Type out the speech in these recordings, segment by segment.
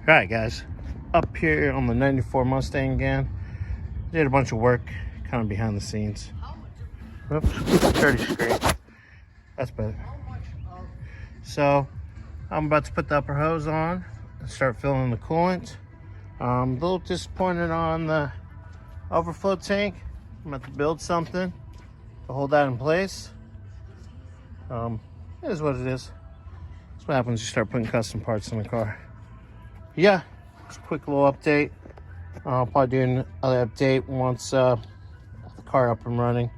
Alright guys, up here on the 94 Mustang again. Did a bunch of work kind of behind the scenes. Oops, dirty screen. That's better. So I'm about to put the upper hose on and start filling the coolant. I'm a little disappointed on the overflow tank. I'm about to build something to hold that in place. It is what it is. That's what happens when you start putting custom parts in the car. Yeah, just a quick little update. I'll probably do another update once the car up and running.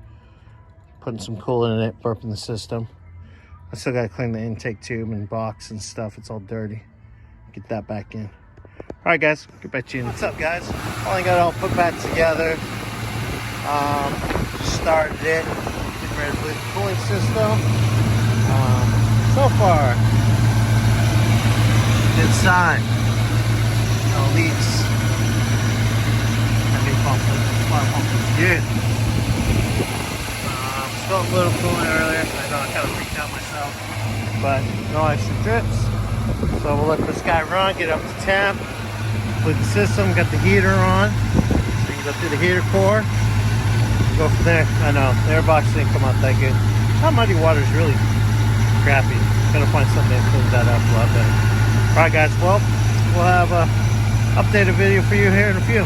Putting some coolant in it, burping the system. I still gotta clean the intake tube and box and stuff. It's all dirty. Get that back in. All right, guys, get back to you. What's up, guys? Finally got it all put back together. Started it. Getting ready to put the cooling system. So far, good sign. No leaks. Heavy pumping. Water pumping is good. Felt a little coolant earlier. I know I kind of freaked out myself, but no extra drips. So we'll let this guy run, get up to temp. Put the system, got the heater on. So you can go through the heater core. Go from there. I know the air box didn't come out that good. That muddy water is really crappy. Gotta find something that cleans that up a lot better. All right, guys. Well, we'll have a updated video for you here in a few.